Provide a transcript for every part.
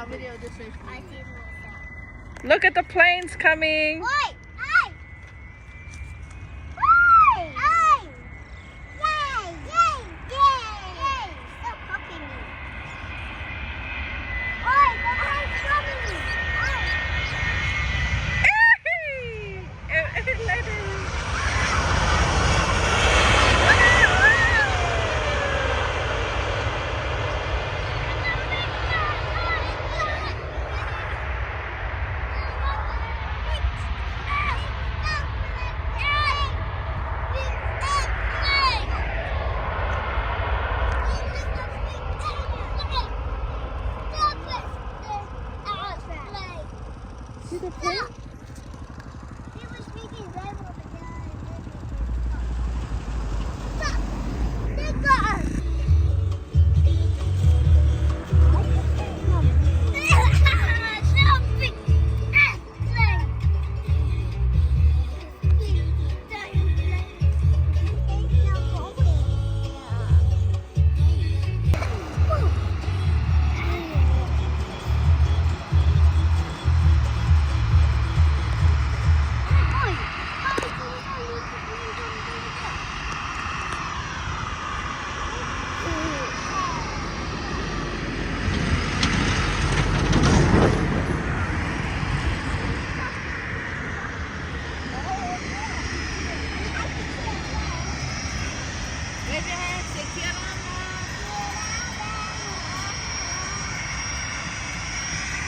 I'll video this way. I see myself. Look at the planes coming. Oi! Hey! Hey! Hey! Yay! Yay! Yay! Stop poking me. Oi! The plane's coming! See the plane? He was speaking right over there. Stop! They got us! Wave your hand, say Kialama.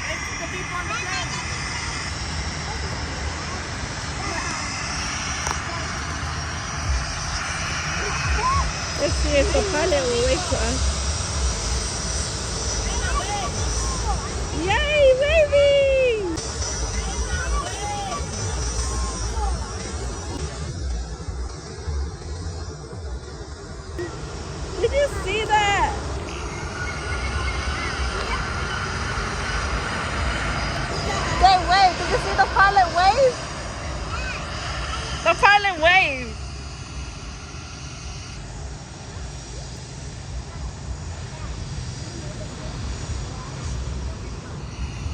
Wave to the people on the plane. Let's see if the pilot will wait for us. Yay, baby! Did you see that? They wave. Did you see the pilot wave? The pilot waved.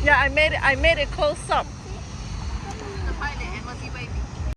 Yeah, I made it close up.